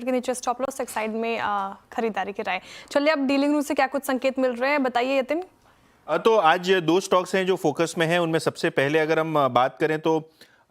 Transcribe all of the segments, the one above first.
के नीचे stop loss, एक साइड में खरीदारी की राय। चलिए अब डीलिंग रूम से क्या कुछ संकेत मिल रहे हैं, बताइए यतिन। तो आज दो स्टॉक्स हैं जो फोकस में हैं। उनमें सबसे पहले अगर हम बात करें तो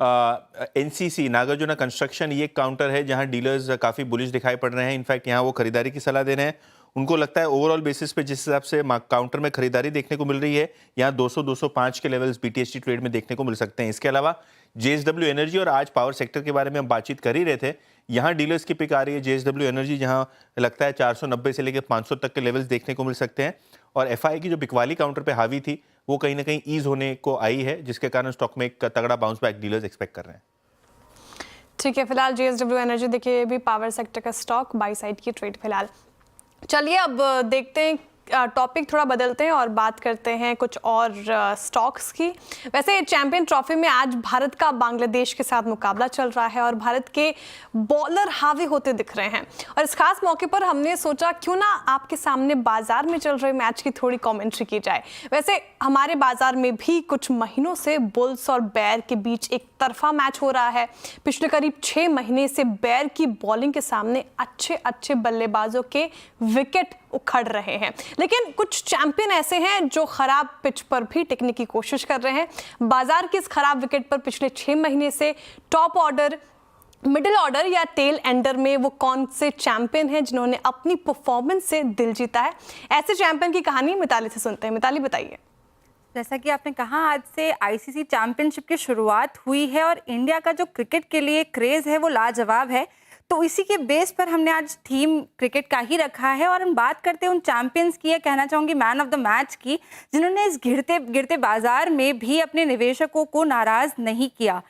एनसीसी नागार्जुना कंस्ट्रक्शन, ये एक काउंटर है जहां डीलर्स काफ़ी बुलिश दिखाई पड़ रहे हैं। इनफैक्ट यहां वो खरीदारी की सलाह दे रहे हैं। उनको लगता है ओवरऑल बेसिस पे जिस हिसाब से काउंटर में खरीदारी देखने को मिल रही है, यहाँ 200-205 के लेवल्स बीटीएसटी ट्रेड में देखने को मिल सकते हैं। इसके अलावा जेएसडब्ल्यू एनर्जी और आज पावर सेक्टर के बारे में हम बातचीत कर ही रहे थे, यहाँ डीलर्स की पिक आ रही है। जेएसडब्ल्यू एनर्जी जहाँ लगता है 490 से लेकर 500 तक के लेवल्स देखने को मिल सकते हैं। और एफआई की जो बिकवाली काउंटर पे हावी थी वो कहीं ना कहीं ईज होने को आई है, जिसके कारण स्टॉक में एक तगड़ा बाउंस बैक डीलर्स एक्सपेक्ट कर रहे हैं। ठीक है, फिलहाल जेएसडब्ल्यू एनर्जी देखिए भी पावर सेक्टर का स्टॉक बाई साइड की ट्रेड फिलहाल। चलिए अब देखते हैं, टॉपिक थोड़ा बदलते हैं और बात करते हैं कुछ और स्टॉक्स की। वैसे चैंपियन ट्रॉफी में आज भारत का बांग्लादेश के साथ मुकाबला चल रहा है और भारत के बॉलर हावी होते दिख रहे हैं। और इस खास मौके पर हमने सोचा क्यों ना आपके सामने बाजार में चल रहे मैच की थोड़ी कमेंट्री की जाए। वैसे हमारे बाजार में भी कुछ महीनों से बुल्स और बैर के बीच एक तरफा मैच हो रहा है। पिछले करीब 6 महीने से बैर की बॉलिंग के सामने अच्छे बल्लेबाजों के विकेट उखड़ रहे हैं, लेकिन कुछ चैंपियन ऐसे हैं जो खराब पिच पर भी टिकने की कोशिश कर रहे हैं। बाजार के इस खराब विकेट पर पिछले 6 महीने से टॉप ऑर्डर, मिडिल ऑर्डर या टेल एंडर में वो कौन से चैंपियन हैं जिन्होंने अपनी परफॉर्मेंस से दिल जीता है। ऐसे चैंपियन की कहानी मिताली से सुनते हैं। मिताली बताइए। जैसा कि आपने कहा, आज से आईसीसी चैंपियनशिप की शुरुआत हुई है और इंडिया का जो क्रिकेट के लिए क्रेज है वो लाजवाब है। तो इसी के बेस पर हमने आज थीम क्रिकेट का ही रखा है और हम बात करते हैं उन चैंपियंस की, या कहना चाहूँगी मैन ऑफ द मैच की, जिन्होंने इस गिरते बाजार में भी अपने निवेशकों को नाराज नहीं किया।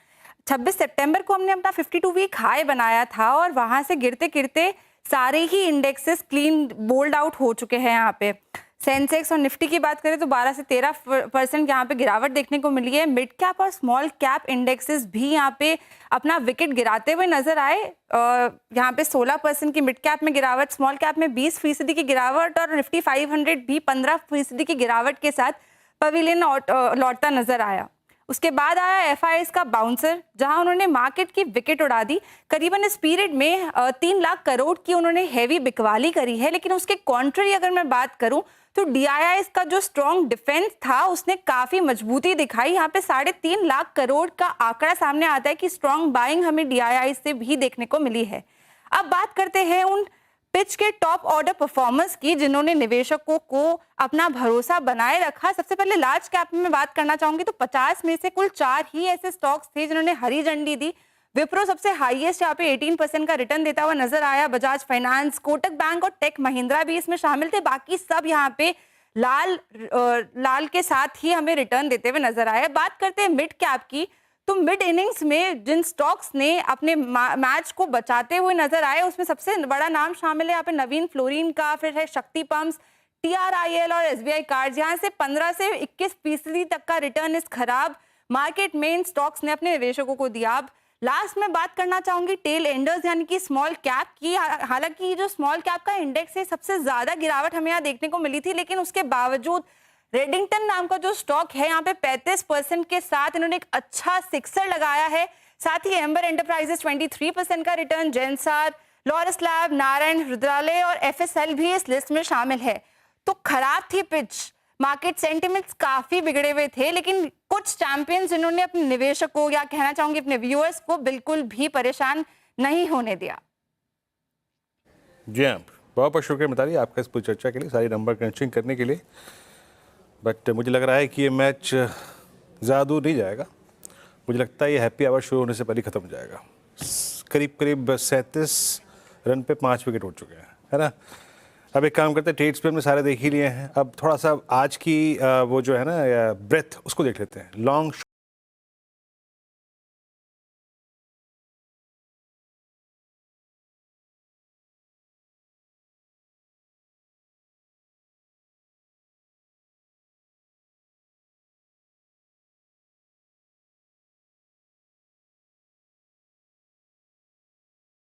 26 सितंबर को हमने अपना 52 वीक हाई बनाया था और वहाँ से गिरते गिरते सारे ही इंडेक्सेस क्लीन बोल्ड आउट हो चुके हैं। यहाँ पे सेंसेक्स और निफ्टी की बात करें तो 12 से 13% यहाँ पे गिरावट देखने को मिली है। मिड कैप और स्मॉल कैप इंडेक्सेस भी यहाँ पे अपना विकेट गिराते हुए नजर आए। यहाँ पे 16% की मिड कैप में गिरावट, स्मॉल कैप में 20% की गिरावट और निफ्टी 500 भी 15% की गिरावट के साथ पवेलियन लौटता नजर आया। उसके बाद आया एफआईएस का बाउंसर, जहां उन्होंने मार्केट की विकेट उड़ा दी। करीबन इस पीरियड में 3 लाख करोड़ की उन्होंने हैवी बिकवाली करी है। लेकिन उसके कॉन्ट्री अगर मैं बात करूं तो डीआईआईएस का जो स्ट्रॉन्ग डिफेंस था उसने काफी मजबूती दिखाई। यहाँ पे 3.5 लाख करोड़ का आंकड़ा सामने आता है कि स्ट्रॉन्ग बाइंग हमें डीआईआईएस से भी देखने को मिली है। अब बात करते हैं उन पिच के टॉप ऑर्डर परफॉर्मेंस की जिन्होंने निवेशकों को अपना भरोसा बनाए रखा। सबसे पहले लार्ज कैप में बात करना चाहूंगी तो 50 में से कुल 4 ही ऐसे स्टॉक्स थे जिन्होंने हरी झंडी दी। विप्रो सबसे हाईएस्ट यहाँ पे 18% का रिटर्न देता हुआ नजर आया। बजाज फाइनेंस, कोटक बैंक और टेक महिंद्रा भी इसमें शामिल थे। बाकी सब यहाँ पे लाल के साथ ही हमें रिटर्न देते हुए नजर आया। बात करते हैं मिड कैप की, तो मिड इनिंग्स में जिन स्टॉक्स ने अपने मैच को बचाते हुए नजर आए उसमें सबसे बड़ा नाम शामिल है यहाँ पे नवीन फ्लोरिन का, फिर है शक्ति पंप्स, टीआरआईएल और एसबीआई कार्ड्स। यहाँ से 15 से 21% तक का रिटर्न इस खराब मार्केट में इन स्टॉक्स ने अपने निवेशकों को दिया। अब लास्ट में बात करना चाहूंगी टेल एंडर्स यानी कि स्मॉल कैप की। हालांकि जो स्मॉल कैप का इंडेक्स है सबसे ज्यादा गिरावट हमें यहाँ देखने को मिली थी, लेकिन उसके बावजूद रेडिंगटन नाम का जो स्टॉक है यहाँ पे 35% के साथ इन्होंने एक अच्छा सिक्सर लगाया है। साथ ही एम्बर एंटरप्राइजेस 23% का रिटर्न, जेंसार, लॉरस लैब, नारायण रुद्रालय और एफएसएल भी इस लिस्ट में शामिल है। तो खराब थी पिच, मार्केट सेंटिमेंट्स काफी बिगड़े हुए थे, लेकिन कुछ चैंपियंस जिन्होंने अपने निवेशकों या कहना चाहूंगी अपने व्यूअर्स को बिल्कुल भी परेशान नहीं होने दिया। जी हाँ, बहुत बहुत शुक्रिया मिताली आपका इस पूरी चर्चा के लिए, सारी नंबर क्रंचिंग करने के लिए। बट मुझे लग रहा है कि ये मैच ज़्यादा दूर नहीं जाएगा। मुझे लगता है ये हैप्पी आवर शुरू होने से पहले ख़त्म हो जाएगा। करीब 37 रन पे 5 विकेट उड़ चुके हैं, है ना। अब एक काम करते हैं, ट्रेड्स पे हमने सारे देख ही लिए हैं। अब थोड़ा सा आज की वो जो है ना ब्रेथ उसको देख लेते हैं। लॉन्ग